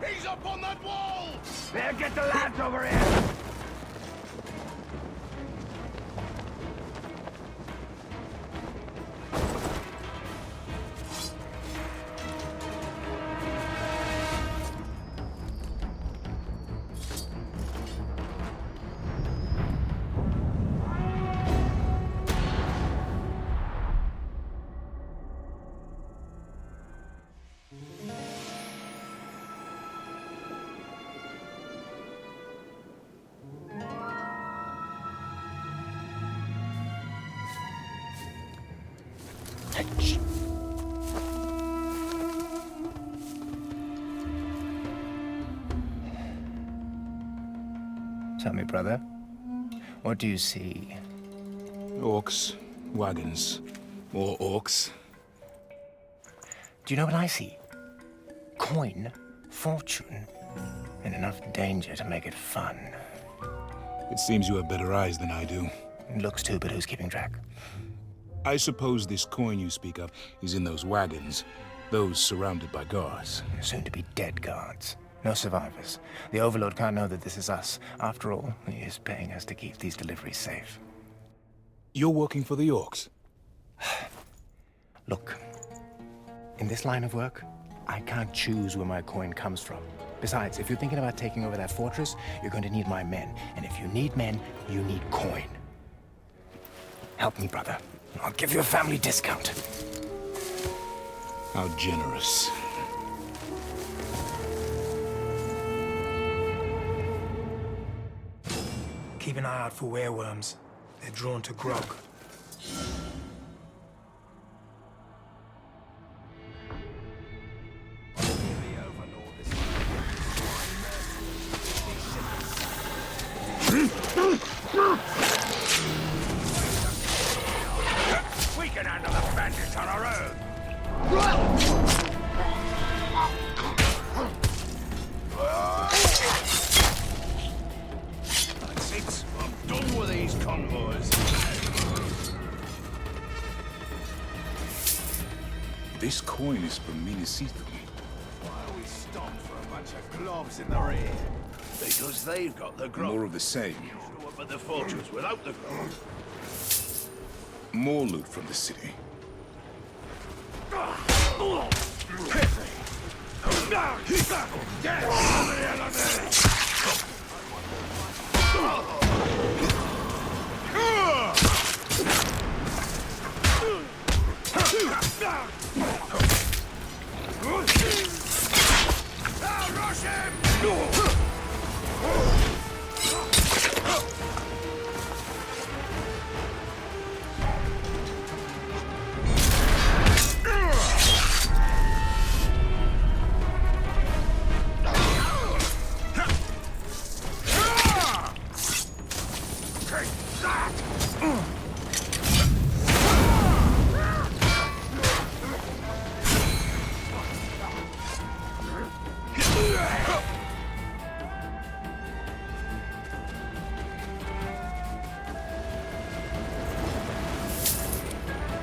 He's up on that wall! There, get the lads over here! Tell me, brother, what do you see? Orcs, wagons, more orcs. Do you know what I see? Coin, fortune, and enough danger to make it fun. It seems you have better eyes than I do. It looks too, but who's keeping track? I suppose this coin you speak of is in those wagons, those surrounded by guards. Soon to be dead guards. No survivors. The Overlord can't know that this is us. After all, he is paying us to keep these deliveries safe. You're working for the orcs? Look, in this line of work, I can't choose where my coin comes from. Besides, if you're thinking about taking over that fortress, you're going to need my men. And if you need men, you need coin. Help me, brother. I'll give you a family discount. How generous. Keep an eye out for wereworms. They're drawn to grog. We can handle the bandits on our own! That's it. I'm done with these convoys. This coin is from Minas Ithil. Why are we stopped for a bunch of globs in the rear? Because they've got the grub. More of the same. Show up at the fortress without the grub. More loot from the city. Rush him!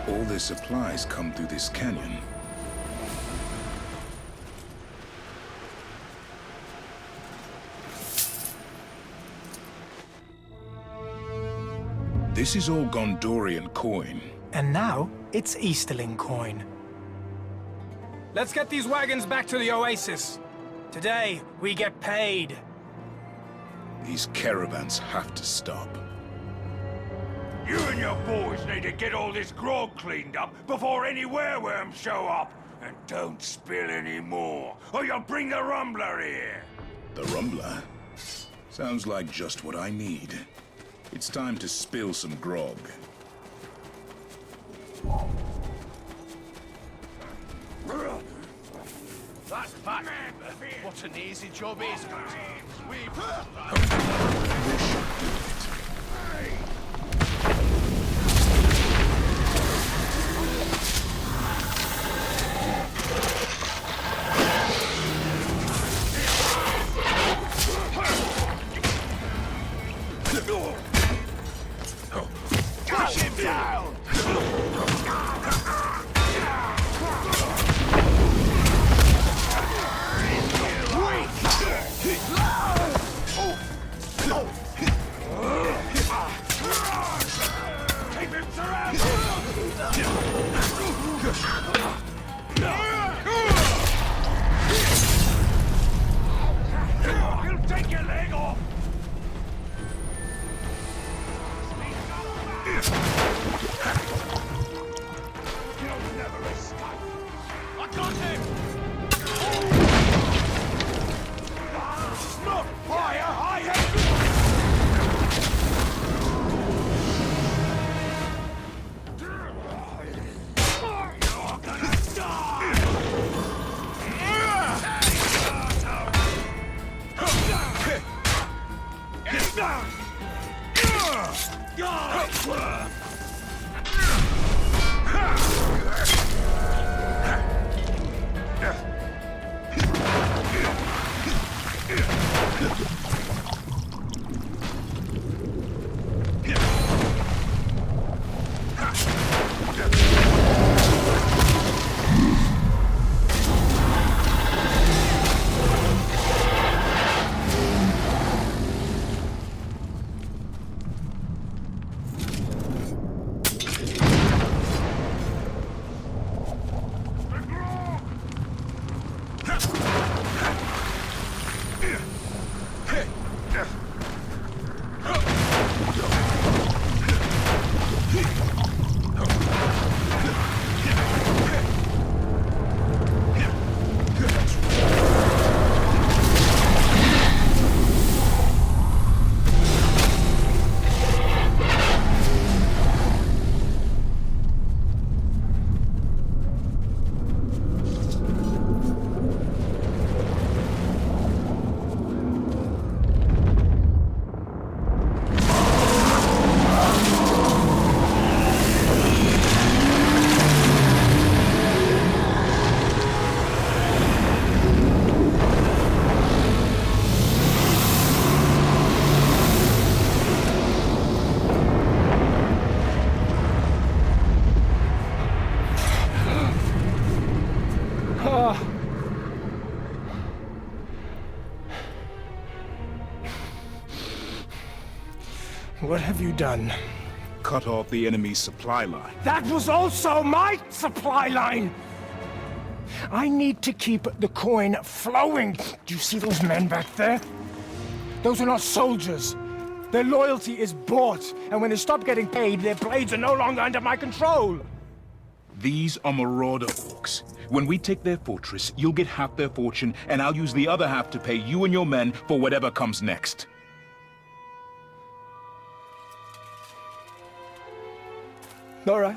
All their supplies come through this canyon. This is all Gondorian coin. And now, it's Easterling coin. Let's get these wagons back to the oasis. Today, we get paid. These caravans have to stop. You and your boys need to get all this grog cleaned up before any wereworms show up. And don't spill any more, or you'll bring the Rumbler here. The Rumbler? Sounds like just what I need. It's time to spill some grog. That's bad. What an easy job is, guys. Push him down! Weak! Keep him surrounded! He'll take your leg off! You'll never escape! I got him! Not fire! I have... You're gonna die! What have you done? Cut off the enemy's supply line. That was also my supply line! I need to keep the coin flowing. Do you see those men back there? Those are not soldiers. Their loyalty is bought, and when they stop getting paid, their blades are no longer under my control. These are Marauder orcs. When we take their fortress, you'll get half their fortune, and I'll use the other half to pay you and your men for whatever comes next. All right.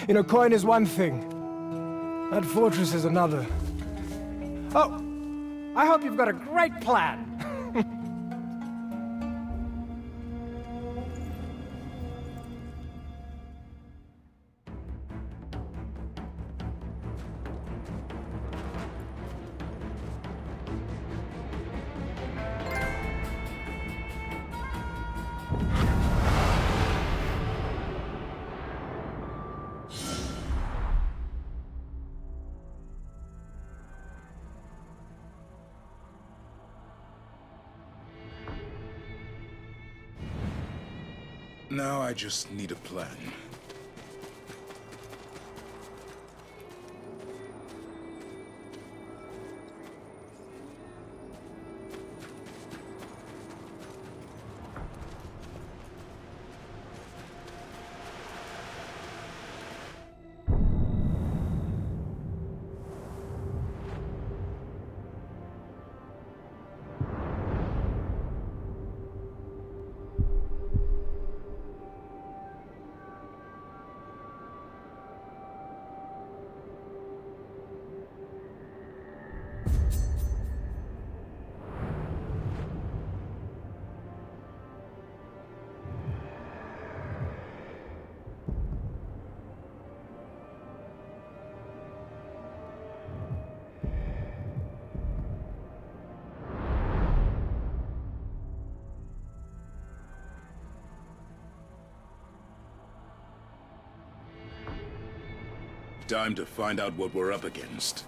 You know, coin is one thing. That fortress is another. Oh, I hope you've got a great plan. Now I just need a plan. Time to find out what we're up against.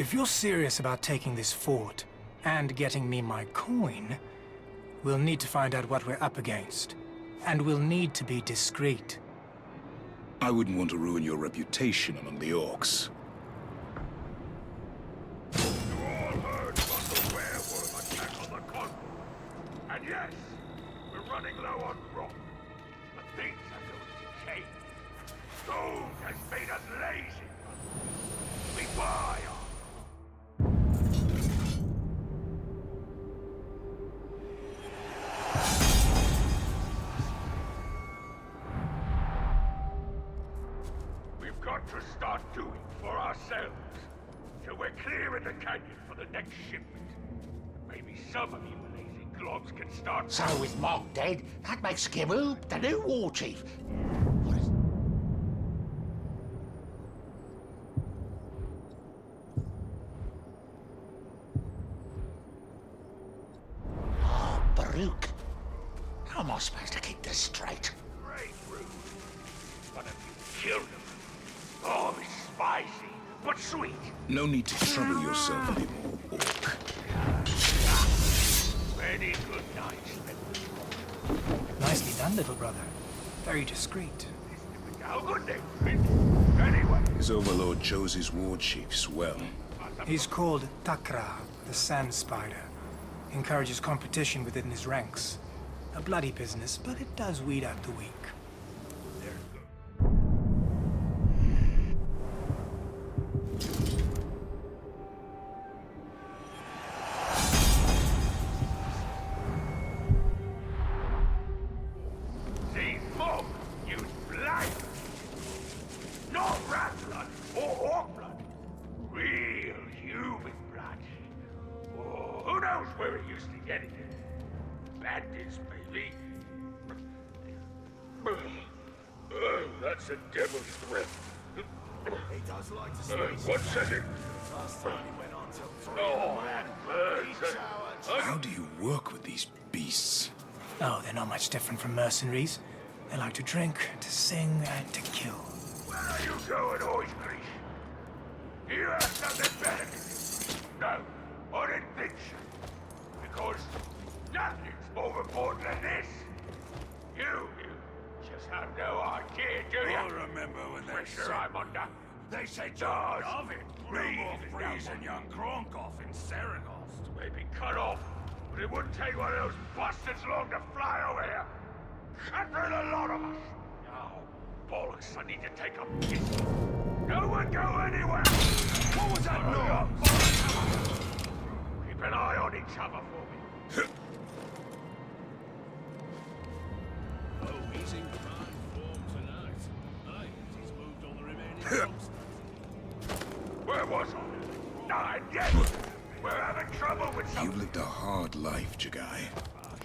If you're serious about taking this fort and getting me my coin, we'll need to find out what we're up against. And we'll need to be discreet. I wouldn't want to ruin your reputation among the orcs. You all heard about the werewolf attack on the convoy. And yes, we're running low on rock. But things are going to change. Gold has made us lazy. We buy on. We've got to start doing for ourselves. Till we're clear in the canyon for the next shipment. Maybe some of you lazy globs can start. So with Mog dead, that makes Skimu the new war chief. What is... Oh, Baruch. How am I supposed to keep this straight? Great rude. One of you killed him. Oh, it's spicy, but sweet. No need to trouble yourself anymore, orc. Many good nights, Nicely done, little brother. Very discreet. how good they've been. Anyway, His overlord chose his war chiefs well. He's called Takra, the Sand Spider. Encourages competition within his ranks. A bloody business, but it does weed out the weak. these folk use blood. Not rat blood or orc blood. Real human blood. Oh, who knows where it used to get it? Bandits, maybe. Oh, that's a devil's breath. He does like to squeeze. One second. Last time he went on till 3 Oh, birds. How do you work with these beasts? Oh, they're not much different from mercenaries. They like to drink, to sing, and to kill. Where are you going, Enquiries? Do you have something better to do? No, I didn't think so. Because nothing's more important than this. You just have no idea, do you? I remember when they said I'm under. They said George of it. No more freezing young Kronkoff in Seragos. Maybe cut off, but it wouldn't take one of those bastards long to fly over here. And for the lot of us. Oh, bollocks, I need to take a piss. No one go anywhere! What was that noise? Keep an eye on each other for me. Oh, he's in fine form tonight. Aye, he's moved all the remaining troops. Where was I? Not yet! We're having trouble with You some... lived a hard life, Jagai.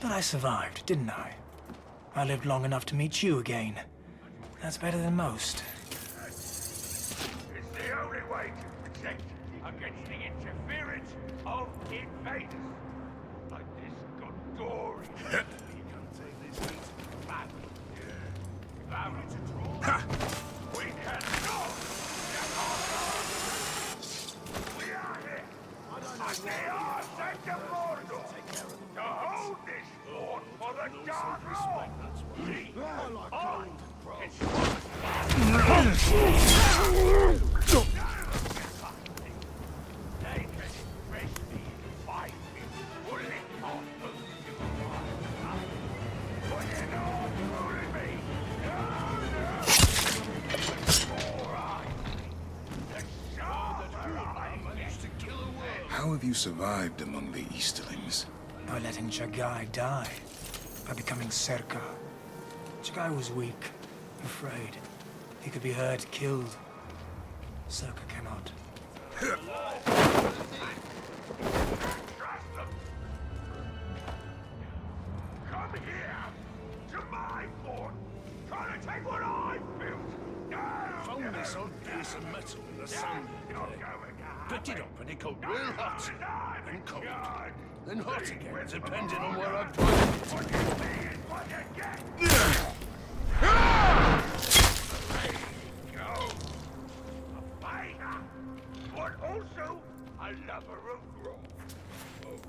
But I survived, didn't I? I lived long enough to meet you again. That's better than most. It's the only way to protect against the interference of invaders. Like this Gondorian. You can't take this heat. Man. If I were to draw, we can go! We are here! And they are sent to Mordor to hold this fort for the Dark Lord! I like cold, bro. They can impress me and fight me, pulling off but you're not fooling me! More eyes! The sharper I managed to kill a world! How have you survived among the Easterlings? By letting Jagai die. By becoming Serka. Jagai was weak, afraid. He could be hurt, killed. Serka cannot. Trust them! Come here! To my fort! Trying to take what I built! No! Found this odd piece of metal in the sand. Picked it up and it got real hot. Then cold. Then hot again, depending on where I put it. What you see is what you get! There you go! A fighter! But also a lover of grog. Oh,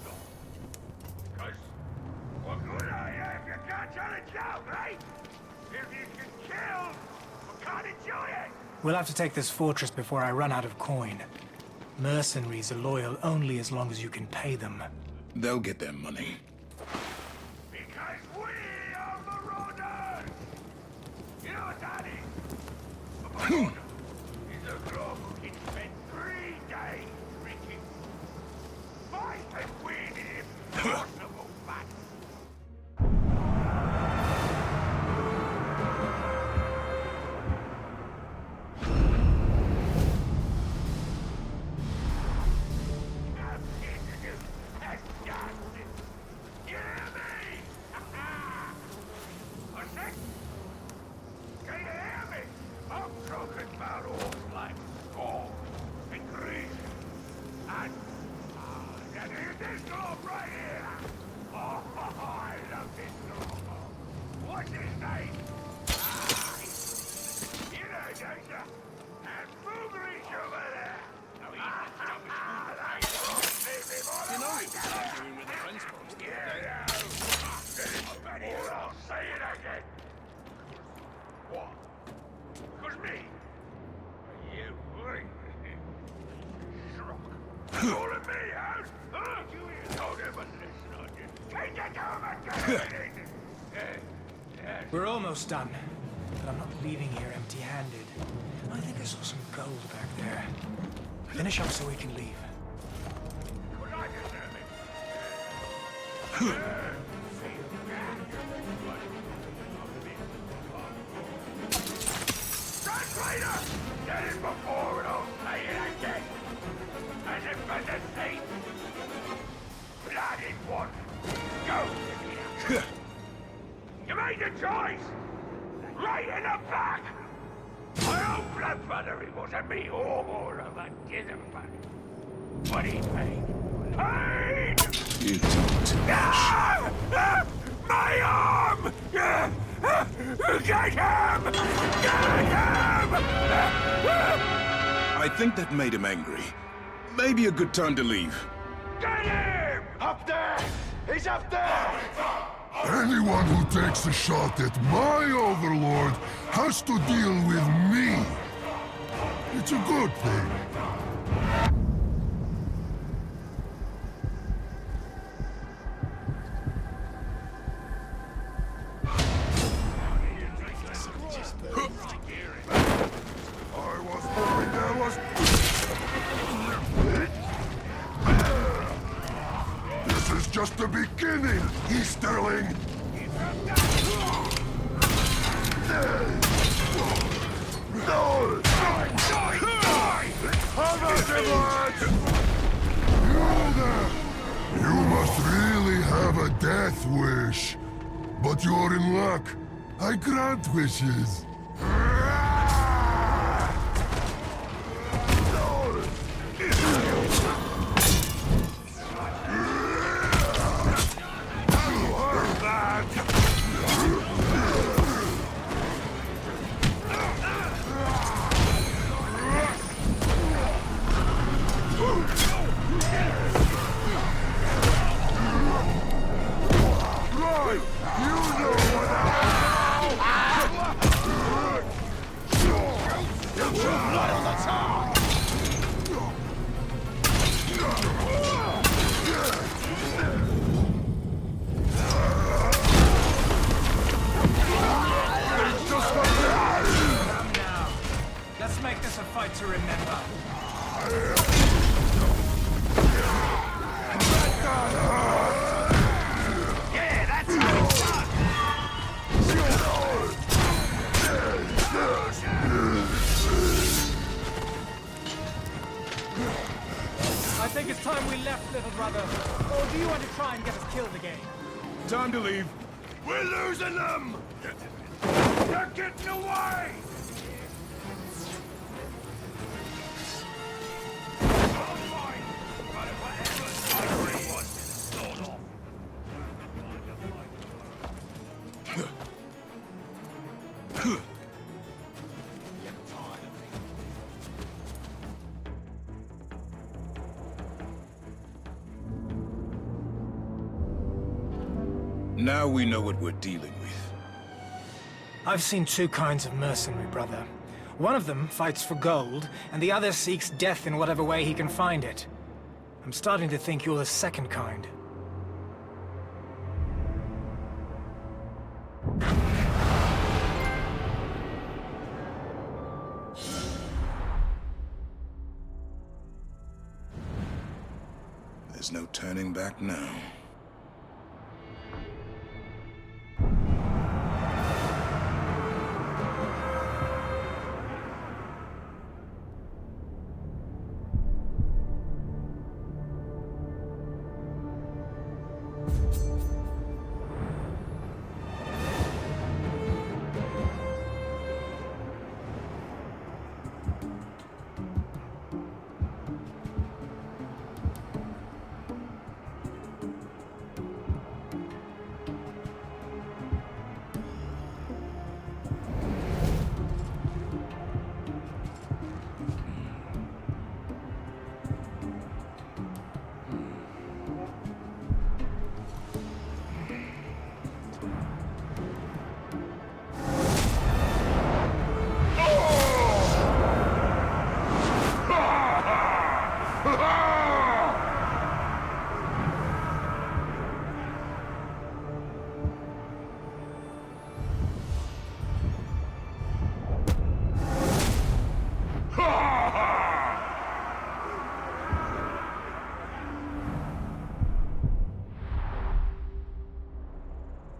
stop. Because what good I am, you can't turn it down, right? If you can kill, you can't enjoy it. We'll have to take this fortress before I run out of coin. Mercenaries are loyal only as long as you can pay them. They'll get their money. Because we are Marauders! You know what that is? A Marauder is a grog who can spend 3 days drinking 5 and winning impossible battles. We're almost done, but I'm not leaving here empty-handed. I think I saw some gold back there. Finish up so we can leave. Translator! Get it before and I'll say it again! As if for the sake! Blooded one! Go, Lydia! You made a choice! Right in the back! My own grandfather, he was a me whore of a Jizzabat. What he paid? Paid! You don't. My arm! Get him! Get him! I think that made him angry. Maybe a good time to leave. Get him! Up there! He's up there! Anyone who takes a shot at my overlord has to deal with me. It's a good thing. I was hoping there was... This is just the beginning, Easterling! You must really have a death wish. But you're in luck. I grant wishes. Let's make this a fight to remember. Yeah, that's how it's done! I think it's time we left, little brother. Or do you want to try and get us killed again? Time to leave. We're losing them! They're getting away! Now we know what we're dealing with. I've seen two kinds of mercenary, brother. One of them fights for gold, and the other seeks death in whatever way he can find it. I'm starting to think you're the second kind. There's no turning back now.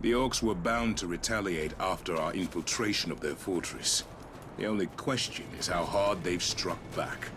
The orcs were bound to retaliate after our infiltration of their fortress. The only question is how hard they've struck back.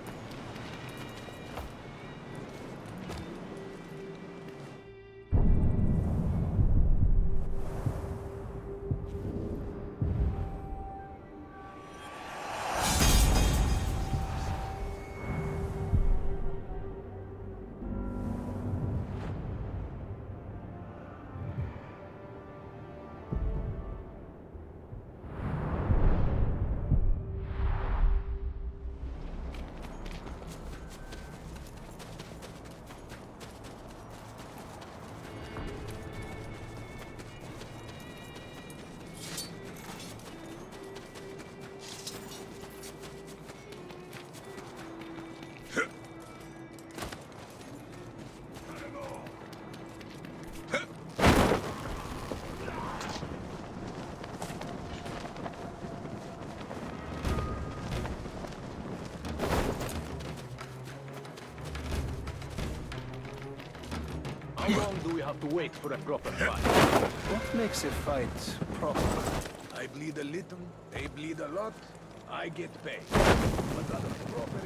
How long do we have to wait for a proper fight? What makes a fight proper? I bleed a little, they bleed a lot, I get paid. But that is proper.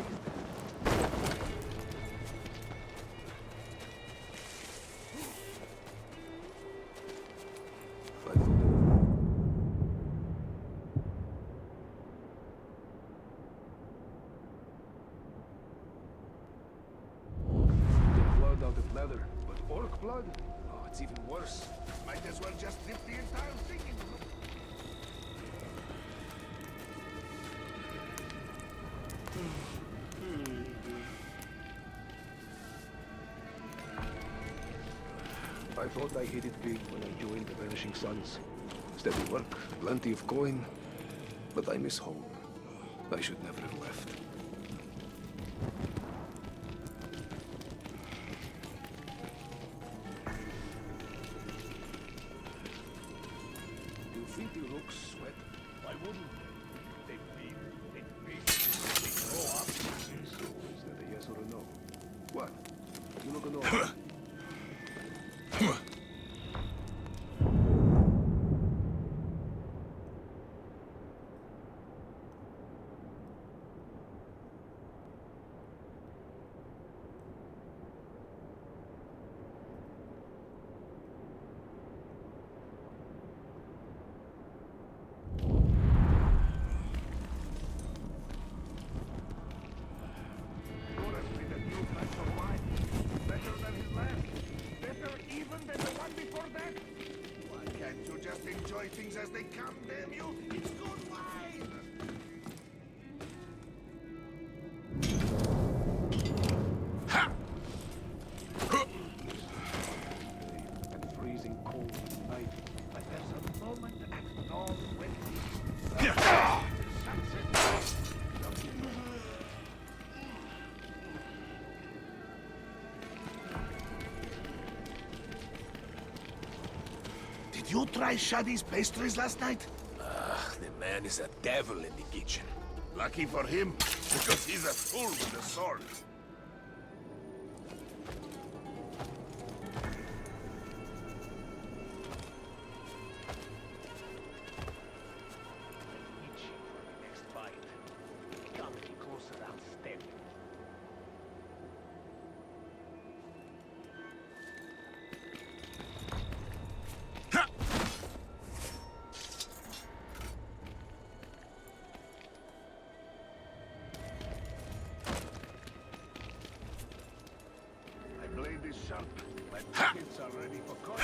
Blood out of leather, but orc blood? Oh, it's even worse. Might as well just rip the entire thing in. I thought I hit it big when I joined the Vanishing Sons. Steady work, plenty of coin, but I miss home. I should never have left. You think the looks sweat? Why wouldn't they? They bleed, they bleed, they grow up. So is that a yes or a no? What? You look annoyed. Things as they come, damn you! It's good wine! Ha! And freezing cold at night. Did you try Shadi's pastries last night? The man is a devil in the kitchen. Lucky for him, because he's a fool with a sword. Sharp. My pockets are ready for coin,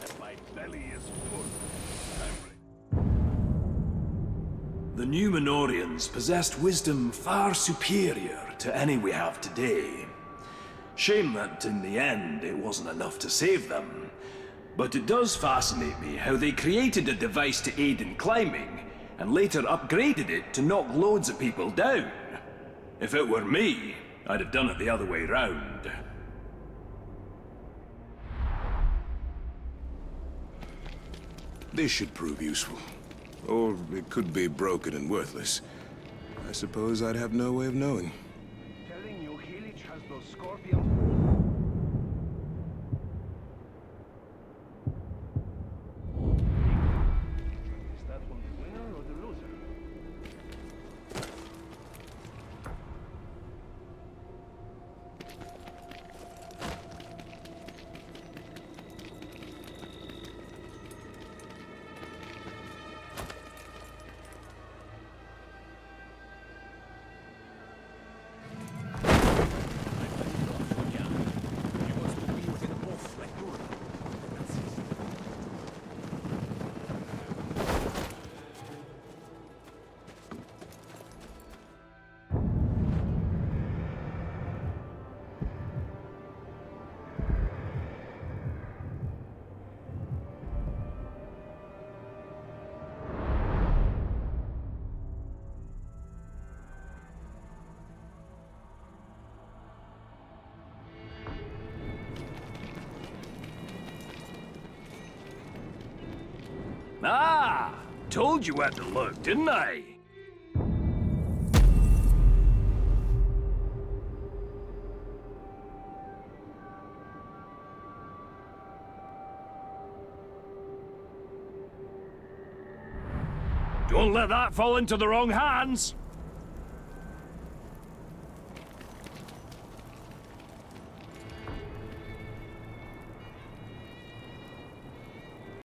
and my belly is full. The Numenorians possessed wisdom far superior to any we have today. Shame that in the end it wasn't enough to save them. But it does fascinate me how they created a device to aid in climbing, and later upgraded it to knock loads of people down. If it were me, I'd have done it the other way round. This should prove useful. Or it could be broken and worthless. I suppose I'd have no way of knowing. Telling you Helich has those scorpions. Is that one the winner or the loser? Ah! Told you where to look, didn't I? Don't let that fall into the wrong hands!